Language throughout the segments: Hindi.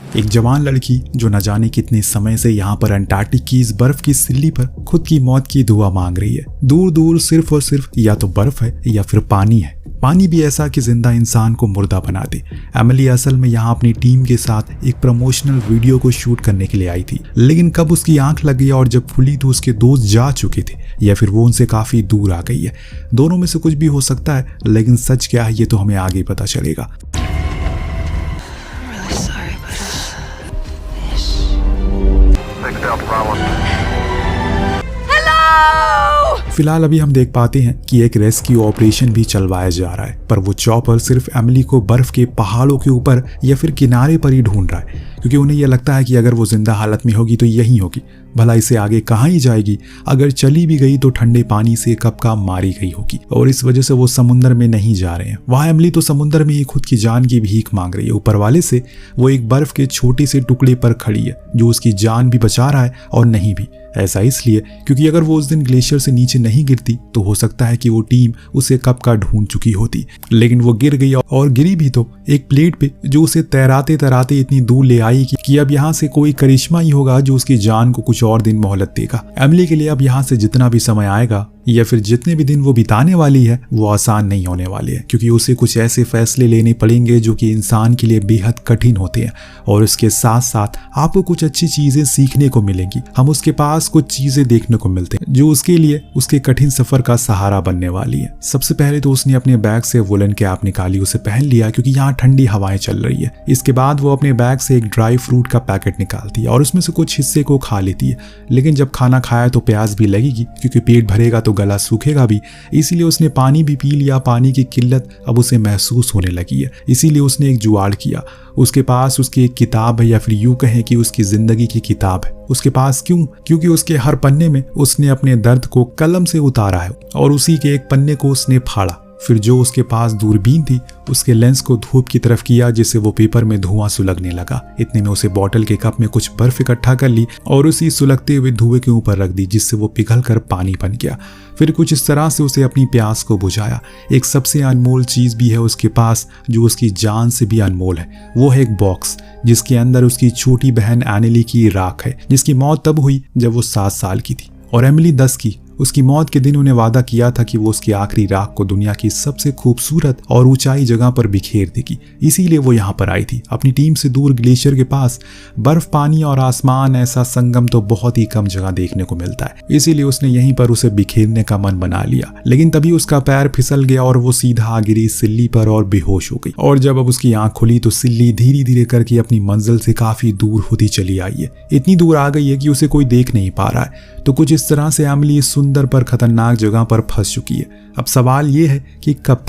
एक जवान लड़की जो न जाने कितने समय से यहाँ पर अंटार्कटिक की इस बर्फ की सिल्ली पर खुद की मौत की दुआ मांग रही है। दूर दूर सिर्फ और सिर्फ या तो बर्फ है या फिर पानी है, पानी भी ऐसा कि जिंदा इंसान को मुर्दा बना दे। एमिली असल में यहाँ अपनी टीम के साथ एक प्रमोशनल वीडियो को शूट करने के लिए आई थी, लेकिन कब उसकी आंख लग गई और जब खुली तो उसके दोस्त जा चुके थे या फिर वो उनसे काफी दूर आ गई है। दोनों में से कुछ भी हो सकता है, लेकिन सच क्या है ये तो हमें आगे पता चलेगा। फिलहाल अभी हम देख पाते हैं कि एक रेस्क्यू ऑपरेशन भी चलवाया जा रहा है, पर वो चॉपर सिर्फ एमिली को बर्फ के पहाड़ों के ऊपर या फिर किनारे पर ही ढूंढ रहा है, क्योंकि उन्हें यह लगता है कि अगर वो जिंदा हालत में होगी तो यहीं होगी। भला इसे आगे कहाँ ही जाएगी? अगर चली भी गई तो ठंडे पानी से कब का मारी गई होगी, और इस वजह से वो समुद्र में नहीं जा रहे हैं। वहां एमिली तो समुद्र में ही खुद की जान की भीख मांग रही है। ऊपर वाले से वो एक बर्फ के छोटे से टुकड़े पर खड़ी है जो उसकी जान भी बचा रहा है और नहीं भी। ऐसा इसलिए क्योंकि अगर वो उस दिन ग्लेशियर से नीचे नहीं गिरती तो हो सकता है कि वो टीम उसे कब का ढूंढ चुकी होती, लेकिन वो गिर गई, और गिरी भी तो एक प्लेट पे जो उसे तैराते तैराते इतनी दूर ले आई कि अब यहाँ से कोई करिश्मा ही होगा जो उसकी जान को कुछ और दिन मोहलत देगा। एमिली के लिए अब यहाँ से जितना भी समय आएगा या फिर जितने भी दिन वो बिताने वाली है वो आसान नहीं होने वाले हैं, क्योंकि उसे कुछ ऐसे फैसले लेने पड़ेंगे जो कि इंसान के लिए बेहद कठिन होते हैं, और उसके साथ साथ आपको कुछ अच्छी चीजें सीखने को मिलेंगी। हम उसके पास कुछ चीजें देखने को मिलते हैं जो उसके लिए उसके कठिन सफर का सहारा बनने वाली है। सबसे पहले तो उसने अपने बैग से वुलन कैप निकाली, उसे पहन लिया क्योंकि यहाँ ठंडी हवाएं चल रही है। इसके बाद वो अपने बैग से एक ड्राई फ्रूट का पैकेट निकालती है और उसमें से कुछ हिस्से को खा लेती है, लेकिन जब खाना खाया तो प्यास भी लगेगी, क्योंकि पेट भरेगा तो गला सूखेगा भी, इसीलिए उसने पानी भी पी लिया। पानी की किल्लत अब उसे महसूस होने लगी है, इसीलिए उसने एक जुगाड़ किया। उसके पास उसकी एक किताब है, या फिर यूं कहें कि उसकी जिंदगी की किताब है उसके पास। क्यों? क्योंकि उसके हर पन्ने में उसने अपने दर्द को कलम से उतारा है, और उसी के एक पन्ने को उसने फाड़ा। फिर जो उसके पास दूरबीन थी उसके लेंस को धूप की तरफ किया, जिससे वो पेपर में धुआं सुलगने लगा। इतने में उसे बोतल के कप में कुछ बर्फ इकट्ठा कर ली और उसी सुलगते हुए धुएं के ऊपर रख दी, जिससे वो पिघल कर पानी बन गया। फिर कुछ इस तरह से उसे अपनी प्यास को बुझाया। एक सबसे अनमोल चीज भी है उसके पास जो उसकी जान से भी अनमोल है, वो है एक बॉक्स जिसके अंदर उसकी छोटी बहन एमिली की राख है, जिसकी मौत तब हुई जब वो 7 साल की थी और एमिली 10 की। उसकी मौत के दिन उन्हें वादा किया था कि वो उसकी आखिरी राख को दुनिया की सबसे खूबसूरत और ऊंचाई जगह पर बिखेर देगी। इसीलिए वो यहाँ पर आई थी, अपनी टीम से दूर ग्लेशियर के पास। बर्फ, पानी और आसमान, ऐसा संगम तो बहुत ही कम जगह देखने को मिलता है, इसीलिए उसने यहीं पर उसे बिखेरने का मन बना लिया। लेकिन तभी उसका पैर फिसल गया और वो सीधा गिरी सिल्ली पर और बेहोश हो गई। और जब अब उसकी आंख खुली तो सिल्ली धीरे धीरे करके अपनी मंजिल से काफी दूर होती चली आई है। इतनी दूर आ गई है कि उसे कोई देख नहीं पा रहा है। तो कुछ इस तरह से एमिली इस सुंदर पर खतरनाक जगह पर फंस चुकी है। अब सवाल ये है कि कब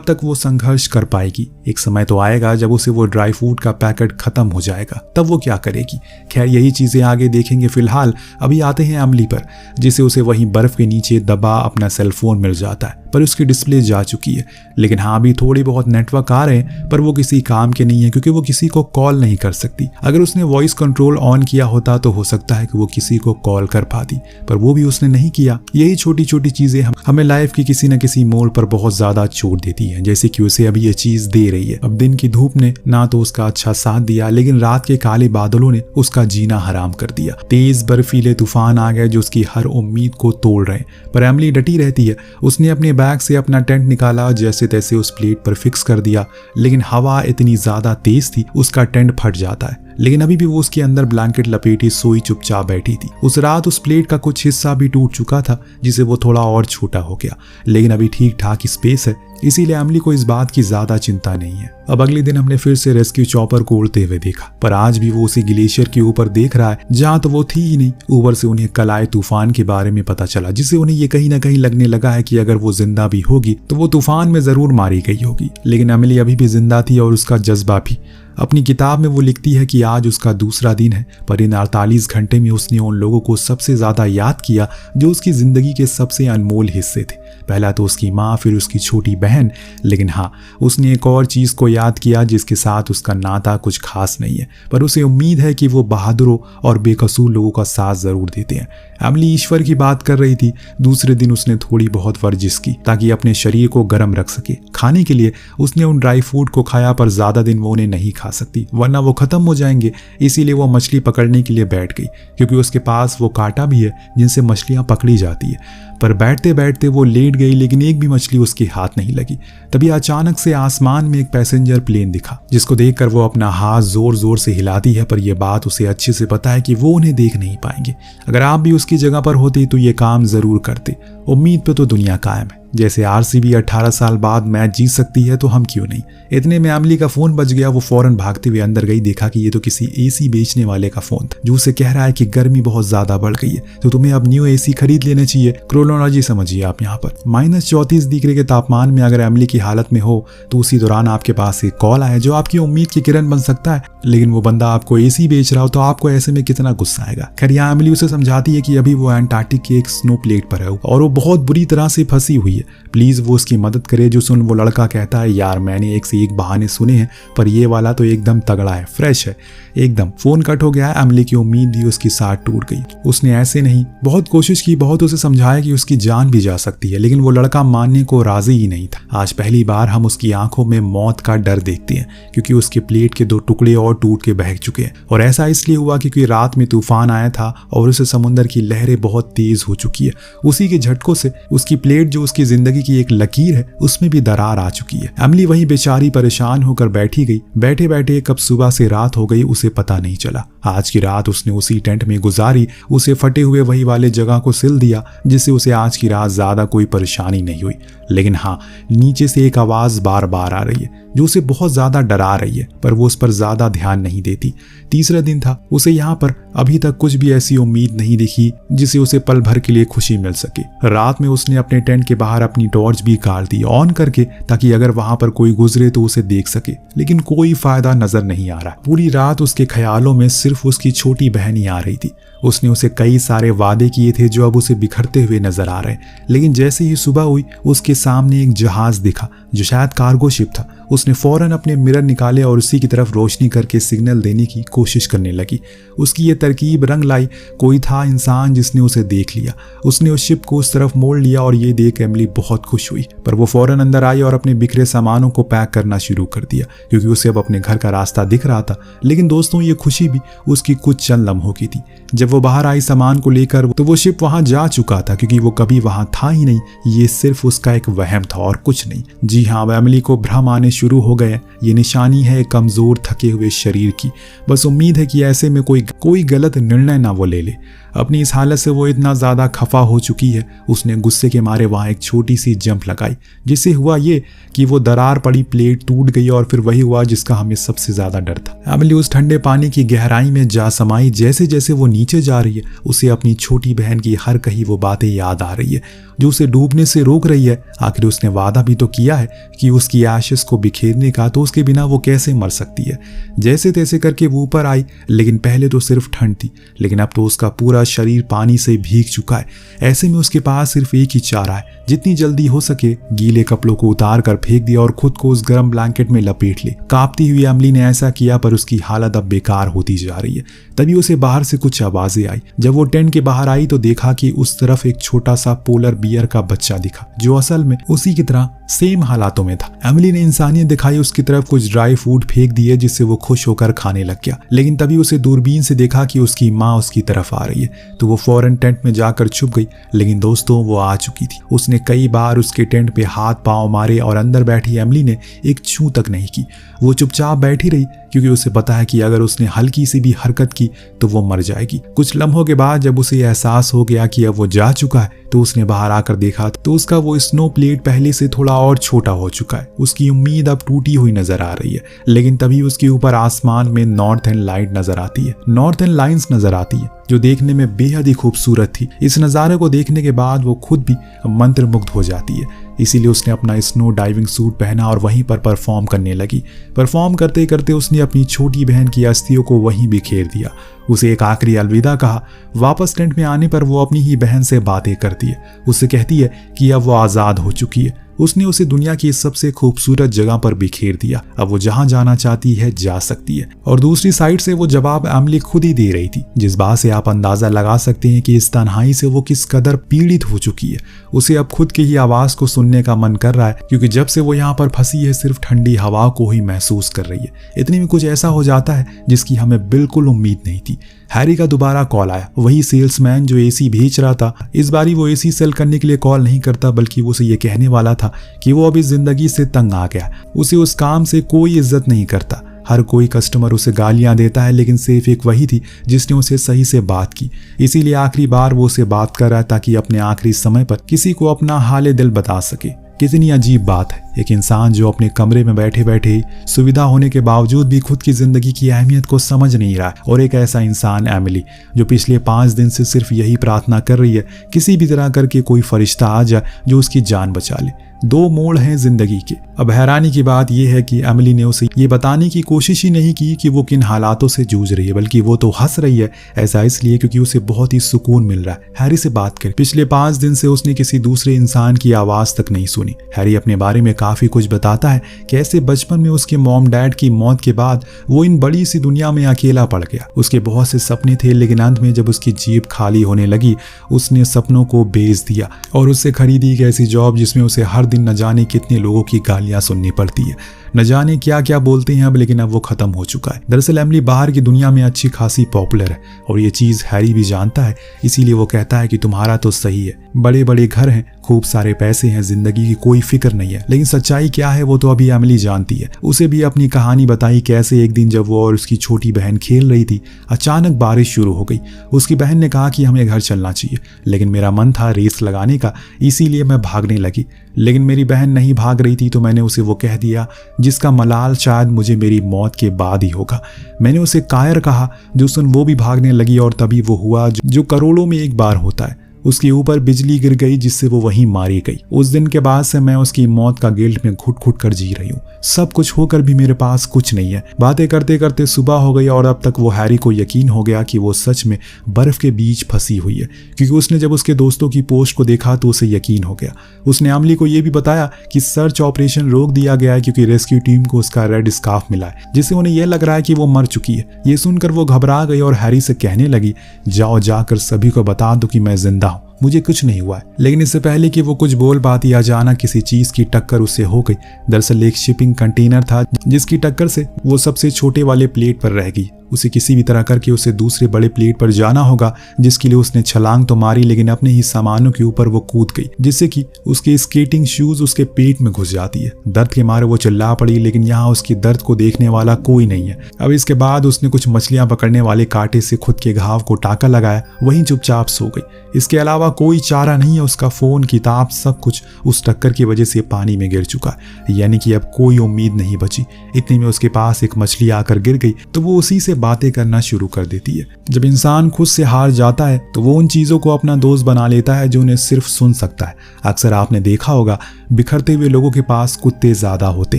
तक वो संघर्ष कर पाएगी। एक समय तो आएगा जब उसे वो ड्राई फ्रूट का पैकेट खत्म हो जाएगा, तब वो क्या करेगी? खैर यही चीजें आगे देखेंगे। फिलहाल अभी आते हैं एमिली पर, जिसे उसे वहीं बर्फ के नीचे दबा अपना सेलफोन मिल जाता है, पर उसकी डिस्प्ले जा चुकी है। लेकिन हाँ, अभी थोड़ी बहुत नेटवर्क आ रहे हैं, पर वो किसी काम के नहीं है, क्योंकि वो किसी को कॉल नहीं कर सकती। अगर उसने वॉइस कंट्रोल ऑन किया होता तो हो सकता है कि वो किसी को कॉल कर पाती, पर वो भी उसने नहीं किया। यही छोटी छोटी चीजें हमें लाइफ की किसी न किसी मोड़ पर बहुत ज्यादा चोट देती है, जैसे कि उसे अभी ये चीज दे रही है। अब दिन की धूप ने ना तो उसका अच्छा साथ दिया, लेकिन रात के काले बादलों ने उसका जीना हराम कर दिया। तेज बर्फीले तूफान आ गए जो उसकी हर उम्मीद को तोड़ रहे, पर एमिली डटी रहती है। उसने अपने बैग से अपना टेंट निकाला, जैसे तैसे उस प्लेट पर फिक्स कर दिया, लेकिन हवा इतनी ज्यादा तेज थी उसका टेंट फट जाता है। लेकिन अभी भी वो उसके अंदर ब्लैंकेट लपेटी सोई चुपचाप बैठी थी। उस रात उस प्लेट का कुछ हिस्सा भी टूट चुका था, जिसे वो थोड़ा और छोटा हो गया, लेकिन अभी ठीक ठाक स्पेस है, इसीलिए एमिली को इस बात की ज्यादा चिंता नहीं है। अब अगले दिन हमने फिर से रेस्क्यू चॉपर को उड़ते हुए देखा, पर आज भी वो उसी ग्लेशियर के ऊपर देख रहा है जहाँ तो वो थी ही नहीं। ऊपर से उन्हें कल आए तूफान के बारे में पता चला, जिससे उन्हें ये कहीं ना कहीं लगने लगा है कि अगर वो जिंदा भी होगी तो वो तूफान में जरूर मारी गई होगी। लेकिन एमिली अभी भी जिंदा थी और उसका जज्बा भी। अपनी किताब में वो लिखती है कि आज उसका दूसरा दिन है, पर इन 48 घंटे में उसने उन लोगों को सबसे ज्यादा याद किया जो उसकी जिंदगी के सबसे अनमोल हिस्से थे। पहला तो उसकी माँ, फिर उसकी छोटी बहन, लेकिन हाँ, उसने एक और चीज को याद किया जिसके साथ उसका नाता कुछ खास नहीं है, पर उसे उम्मीद है कि वो बहादुरों और बेकसूर लोगों का साथ जरूर देते हैं। एमिली ईश्वर की बात कर रही थी। दूसरे दिन उसने थोड़ी बहुत वर्जिश की ताकि अपने शरीर को गर्म रख सके। खाने के लिए उसने उन ड्राई फ्रूट को खाया, पर ज्यादा दिन वो उन्हें नहीं खा खा सकती वरना वो खत्म हो जाएंगे। इसीलिए वो मछली पकड़ने के लिए बैठ गई, क्योंकि उसके पास वो कांटा भी है जिनसे मछलियां पकड़ी जाती है। पर बैठते बैठते वो लेट गई, लेकिन एक भी मछली उसके हाथ नहीं लगी। तभी अचानक से आसमान में एक पैसेंजर प्लेन दिखा, जिसको देखकर वो अपना हाथ जोर जोर से हिलाती है। पर यह बात उसे अच्छे से पता है कि वो उन्हें देख नहीं पाएंगे। अगर आप भी उसकी जगह पर होते तो ये काम जरूर करते। उम्मीद पे तो दुनिया कायम है। जैसे आरसीबी 18 साल बाद मैच जीत सकती है, तो हम क्यों नहीं। इतने में एमिली का फोन बज गया। वो फौरन भागते हुए अंदर गई, देखा कि ये तो किसी एसी बेचने वाले का फोन था, जो उसे कह रहा है कि गर्मी बहुत ज्यादा बढ़ गई है, तो तुम्हें अब न्यू एसी खरीद लेना चाहिए। क्रोनोलॉजी समझिए आप यहाँ पर। -34 डिग्री के तापमान में अगर एमिली की हालत में हो, तो उसी दौरान आपके पास एक कॉल आए जो आपकी उम्मीद की किरण बन सकता है। लेकिन वो बंदा आपको एसी बेच रहा हो, तो आपको ऐसे में कितना गुस्सा आएगा। खैर यहाँ एमिली उसे समझाती है कि अभी वो एंटार्क्टिक के एक स्नो प्लेट पर है और वो बहुत बुरी तरह से फंसी हुई है, प्लीज वो उसकी मदद करे। जो सुन वो लड़का कहता है, यार मैंने एक से एक बहाने सुने हैं, पर ये वाला तो एकदम तगड़ा है, फ्रेश है एकदम। फोन कट हो गया। एमिली की उम्मीद भी उसकी साथ टूट गई। उसने ऐसे नहीं, बहुत कोशिश की, बहुत उसे समझाया कि उसकी जान भी जा सकती है, लेकिन वो लड़का मानने को राजी ही नहीं था। आज पहली बार हम उसकी आंखों में मौत का डर देखते हैं, क्योंकि उसके प्लेट के 2 टुकड़े और टूट के बह चुके हैं। और ऐसा इसलिए हुआ क्योंकि रात में तूफान आया था और उसे समुद्र की लहरें बहुत तेज हो चुकी है। उसी के झटकों से उसकी प्लेट, जो उसकी जिंदगी की एक लकीर है, उसमें भी दरार आ चुकी है। एमिली वहीं बेचारी परेशान होकर बैठी गई। बैठे बैठे कब सुबह से रात हो गई उसे पता नहीं चला। आज की रात उसने उसी टेंट में गुजारी। उसे फटे हुए वही वाले जगह को सिल दिया, जिससे उसे आज की रात ज्यादा कोई परेशानी नहीं हुई। लेकिन हाँ, नीचे से एक आवाज बार बार आ रही है जो उसे बहुत ज्यादा डरा रही है, पर वो उस पर ज्यादा ध्यान नहीं देती। तीसरा दिन था। उसे यहाँ पर अभी तक कुछ भी ऐसी उम्मीद नहीं दिखी जिसे उसे पल भर के लिए खुशी मिल सके। रात में उसने अपने टेंट के बाहर अपनी टॉर्च भी काट दी ऑन करके, ताकि अगर वहां पर कोई गुजरे तो उसे देख सके, लेकिन कोई फायदा नजर नहीं आ रहा। पूरी रात उसके ख्यालों में सिर्फ उसकी छोटी बहन ही आ रही थी। उसने उसे कई सारे वादे किए थे जो अब उसे बिखरते हुए नजर आ रहे। लेकिन जैसे ही सुबह हुई, उसके सामने एक जहाज दिखा जो शायद कार्गो शिप था। उसने फौरन अपने मिरर निकाले और उसी की तरफ रोशनी करके सिग्नल देने की कोशिश करने लगी। उसकी ये तरकीब रंग लाई। कोई था इंसान जिसने उसे देख लिया। उसने उस शिप को उस तरफ मोड़ लिया और ये देख एमिली बहुत खुश हुई। पर वो फौरन अंदर आई और अपने बिखरे सामानों को पैक करना शुरू कर दिया, क्योंकि उसे अब अपने घर का रास्ता दिख रहा था। लेकिन दोस्तों, ये खुशी भी उसकी कुछ चंद लम्हों की थी। जब वो बाहर आई सामान को लेकर, तो वो शिप वहां जा चुका था, क्योंकि वो कभी वहां था ही नहीं। ये सिर्फ उसका एक वहम था और कुछ नहीं। जी हाँ, एमिली को भ्रम आने शुरू हो गए। ये निशानी है कमजोर थके हुए शरीर की। बस उम्मीद है कि ऐसे में कोई गलत निर्णय ना वो ले ले। अपनी इस हालत से वो इतना ज्यादा खफा हो चुकी है, उसने गुस्से के मारे वहां एक छोटी सी जंप लगाई, जिससे हुआ ये कि वो दरार पड़ी प्लेट टूट गई और फिर वही हुआ जिसका हमें सबसे ज्यादा डर था। एमिली उस ठंडे पानी की गहराई में जा समाई। जैसे जैसे वो नीचे जा रही है, उसे अपनी छोटी बहन की हर कही वो बातें याद आ रही है जो उसे डूबने से रोक रही है। आखिर उसने वादा भी तो किया है कि उसकी एशेस को बिखेरने का, तो उसके बिना वो कैसे मर सकती है। जैसे तैसे करके वो ऊपर आई, लेकिन पहले तो सिर्फ ठंड थी, लेकिन अब तो उसका पूरा शरीर पानी से भीग चुका है। ऐसे में उसके पास सिर्फ एक ही चारा है, जितनी जल्दी हो सके गीले कपड़ों को उतार कर फेंक दिया और खुद को उस गर्म ब्लैंकेट में लपेट ले। कांपती हुई एमिली ने ऐसा किया, पर उसकी हालत अब बेकार होती जा रही है। तभी उसे बाहर से कुछ आवाजें आई। जब वो टेंट के बाहर आई तो देखा कि उस तरफ एक छोटा सा पोलर बियर का बच्चा दिखा, जो असल में उसी की तरह सेम हालातों में था। एमिली ने इंसानियत दिखाई, उसकी तरफ कुछ ड्राई फूड फेंक दिए, जिससे वो खुश होकर खाने लग गया। लेकिन तभी उसे दूरबीन से देखा कि उसकी माँ उसकी तरफ आ रही है, तो वो फौरन टेंट में जाकर छुप गई। लेकिन दोस्तों, वो आ चुकी थी। उसने कई बार उसके टेंट पे हाथ पांव मारे और अंदर बैठी एमिली ने एक छू तक नहीं की। वो चुपचाप बैठी रही, क्योंकि उसे पता है कि अगर उसने हल्की सी भी हरकत की तो वो मर जाएगी। कुछ लम्हों के बाद जब उसे एहसास हो गया कि अब वो जा चुका है, तो उसने बाहर आकर देखा तो उसका वो स्नो प्लेट पहले से थोड़ा और छोटा हो चुका है। उसकी उम्मीद अब टूटी हुई नजर आ रही है। लेकिन तभी उसके ऊपर आसमान में नॉर्थर्न लाइट नजर आती है, नॉर्थर्न लाइन्स नजर आती है, जो देखने में बेहद ही खूबसूरत थी। इस नज़ारे को देखने के बाद वो खुद भी मंत्रमुग्ध हो जाती है। इसीलिए उसने अपना स्नो डाइविंग सूट पहना और वहीं पर परफॉर्म करने लगी। परफॉर्म करते करते उसने अपनी छोटी बहन की अस्थियों को वहीं बिखेर दिया। उसे एक आखिरी अलविदा कहा। वापस टेंट में आने पर वो अपनी ही बहन से बातें करती है। उससे कहती है कि अब वो आज़ाद हो चुकी है। उसने उसे दुनिया की सबसे खूबसूरत जगह पर बिखेर दिया। अब वो जहाँ जाना चाहती है जा सकती है। और दूसरी साइड से वो जवाब एमिली खुद ही दे रही थी, जिस बात से आप अंदाजा लगा सकते हैं कि इस तन्हाई से वो किस कदर पीड़ित हो चुकी है। उसे अब खुद की ही आवाज को सुनने का मन कर रहा है, क्योंकि जब से वो यहाँ पर फंसी है सिर्फ ठंडी हवा को ही महसूस कर रही है। इतने में कुछ ऐसा हो जाता है जिसकी हमें बिल्कुल उम्मीद नहीं थी। हैरी का दोबारा कॉल आया, वही सेल्समैन जो एसी भेज रहा था। इस बारी वो एसी सेल करने के लिए कॉल नहीं करता, बल्कि वो उसे ये कहने वाला था कि वो अब इस जिंदगी से तंग आ गया। उसे उस काम से कोई इज्जत नहीं करता। हर कोई कस्टमर उसे गालियां देता है, लेकिन सिर्फ एक वही थी जिसने उसे सही से बात की। इसीलिए आखिरी बार वो उसे बात कर रहा है ताकि अपने आखिरी समय पर किसी को अपना हाले दिल बता सके। कितनी अजीब बात है, एक इंसान जो अपने कमरे में बैठे बैठे ही सुविधा होने के बावजूद भी खुद की जिंदगी की अहमियत को समझ नहीं रहा है। और एक ऐसा इंसान एमिली जो पिछले 5 दिन से सिर्फ यही प्रार्थना कर रही है किसी भी तरह करके कोई फरिश्ता आ जाए जो उसकी जान बचा ले। 2 मोड़ हैं जिंदगी के। अब हैरानी की बात यह है कि एमिली ने उसे ये बताने की कोशिश ही नहीं की कि वो किन हालातों से जूझ रही है, बल्कि वो तो हंस रही है। ऐसा इसलिए क्योंकि उसे बहुत ही सुकून मिल रहा है हैरी से बात कर। पिछले 5 दिन से उसने किसी दूसरे इंसान की आवाज तक नहीं सुनी। हैरी अपने बारे में काफी कुछ बताता है, कैसे बचपन में उसके मॉम डैड की मौत के बाद वो इन बड़ी सी दुनिया में अकेला पड़ गया। उसके बहुत से सपने थे, लेकिन अंत में जब उसकी जेब खाली होने लगी उसने सपनों को बेच दिया और उससे खरीदी एक ऐसी जॉब जिसमें उसे हर दिन न जाने कितने लोगों की गालियां सुननी पड़ती है, न जाने क्या क्या बोलते हैं अब, लेकिन अब वो खत्म हो चुका है। दरअसल एमिली बाहर की दुनिया में अच्छी खासी पॉपुलर है और ये चीज हैरी भी जानता है। इसीलिए वो कहता है कि तुम्हारा तो सही है, बड़े बड़े घर हैं, खूब सारे पैसे हैं, जिंदगी की कोई फिक्र नहीं है। लेकिन सच्चाई क्या है वो तो अभी एमिली जानती है। उसे भी अपनी कहानी बताई, कैसे एक दिन जब वो और उसकी छोटी बहन खेल रही थी, अचानक बारिश शुरू हो गई। उसकी बहन ने कहा कि हमें घर चलना चाहिए, लेकिन मेरा मन था रेस लगाने का, इसीलिए मैं भागने लगी। लेकिन मेरी बहन नहीं भाग रही थी, तो मैंने उसे वो कह दिया जिसका मलाल शायद मुझे मेरी मौत के बाद ही होगा। मैंने उसे कायर कहा, जो सुन वो भी भागने लगी और तभी वो हुआ जो करोड़ों में एक बार होता है। उसके ऊपर बिजली गिर गई जिससे वो वहीं मारी गई। उस दिन के बाद से मैं उसकी मौत का गिल्ट में घुट घुट कर जी रही हूँ। सब कुछ होकर भी मेरे पास कुछ नहीं है। बातें करते करते सुबह हो गई और अब तक वो हैरी को यकीन हो गया कि वो सच में बर्फ के बीच फंसी हुई है, क्योंकि उसने जब उसके दोस्तों की पोस्ट को देखा तो उसे यकीन हो गया। उसने एमिली को यह भी बताया कि सर्च ऑपरेशन रोक दिया गया है क्योंकि रेस्क्यू टीम को उसका रेड स्कार्फ मिला है, जिससे उन्हें यह लग रहा है कि वो मर चुकी है। ये सुनकर वो घबरा गई और हैरी से कहने लगी, जाओ जाकर सभी को बता दो कि मैं जिंदा हूँ, मुझे कुछ नहीं हुआ है। लेकिन इससे पहले कि वो कुछ बोल पाती अचानक किसी चीज की टक्कर उससे हो गई। दरअसल एक शिपिंग कंटेनर था जिसकी टक्कर से वो सबसे छोटे वाले प्लेट पर रह गई। उसे किसी भी तरह करके उसे दूसरे बड़े प्लेट पर जाना होगा, जिसके लिए उसने छलांग तो मारी, लेकिन अपने ही सामानों के ऊपर वो कूद गई, जिससे कि उसके स्केटिंग शूज उसके पेट में घुस जाती है। दर्द के मारे वो चिल्ला पड़ी, लेकिन यहाँ उसकी दर्द को देखने वाला कोई नहीं है। अब इसके बाद उसने कुछ मछलियां पकड़ने वाले कांटे से खुद के घाव को टाका लगाया, वहीं चुपचाप सो गई। इसके अलावा कोई चारा नहीं है। उसका फोन, किताब, सब कुछ उस टक्कर की वजह से पानी में गिर चुका, यानी कि अब कोई उम्मीद नहीं बची। इतने में उसके पास एक मछली आकर गिर गई तो वो उसी से बातें करना शुरू कर देती है। जब इंसान खुद से हार जाता है तो वो उन चीजों को अपना दोस्त बना लेता है जो उन्हें सिर्फ सुन सकता है। अक्सर आपने देखा होगा बिखरते हुए लोगों के पास कुत्ते ज्यादा होते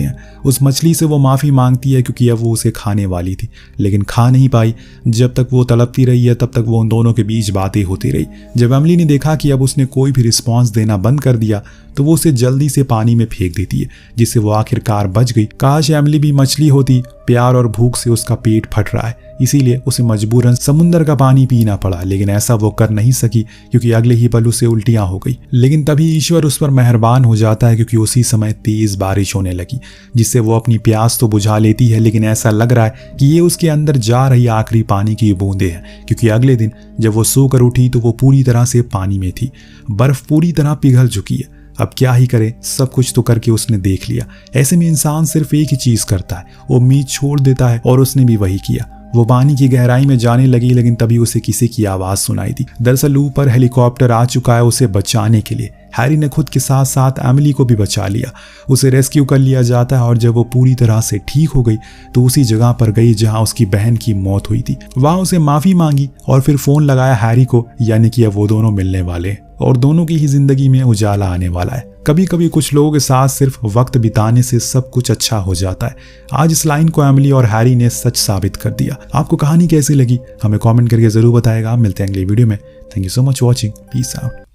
हैं। उस मछली से वो माफी मांगती है क्योंकि अब वो उसे खाने वाली थी, लेकिन खा नहीं पाई। जब तक वो तड़पती रही है तब तक वो उन दोनों के बीच बातें होती रही। जब एमिली ने देखा कि अब उसने कोई भी रिस्पॉन्स देना बंद कर दिया तो वो उसे जल्दी से पानी में फेंक देती है, जिससे वो आखिरकार बच गई। काश एमिली भी मछली होती। प्यार और भूख से उसका पेट फट रहा है, इसीलिए उसे मजबूरन समुद्र का पानी पीना पड़ा, लेकिन ऐसा वो कर नहीं सकी क्योंकि अगले ही पल उसे उल्टियां हो गई। लेकिन तभी ईश्वर उस पर मेहरबान हो जाता है क्योंकि उसी समय तेज बारिश होने लगी, जिससे वो अपनी प्यास तो बुझा लेती है, लेकिन ऐसा लग रहा है कि ये उसके अंदर जा रही आखिरी पानी की बूंदें हैं, क्योंकि अगले दिन जब वो सोकर उठी तो वो पूरी तरह से पानी में थी। बर्फ पूरी तरह पिघल चुकी है। अब क्या ही करे, सब कुछ तो करके उसने देख लिया। ऐसे में इंसान सिर्फ एक ही चीज करता है, उम्मीद छोड़ देता है, और उसने भी वही किया। वो पानी की गहराई में जाने लगी, लेकिन तभी उसे किसी की आवाज सुनाई दी। दरअसल ऊपर हेलीकॉप्टर आ चुका है उसे बचाने के लिए। हैरी ने खुद के साथ साथ एमिली को भी बचा लिया। उसे रेस्क्यू कर लिया जाता है और जब वो पूरी तरह से ठीक हो गई तो उसी जगह पर गई जहां उसकी बहन की मौत हुई थी। वहां उसे माफी मांगी और फिर फोन लगाया हैरी को, यानी कि अब वो दोनों मिलने वाले और दोनों की ही जिंदगी में उजाला आने वाला है। कभी कभी कुछ लोगों के साथ सिर्फ वक्त बिताने से सब कुछ अच्छा हो जाता है। आज इस लाइन को एमिली और हैरी ने सच साबित कर दिया। आपको कहानी कैसी लगी हमें कमेंट करके जरूर बताएगा। मिलते हैं अगली वीडियो में। Thank you so much watching. Peace out.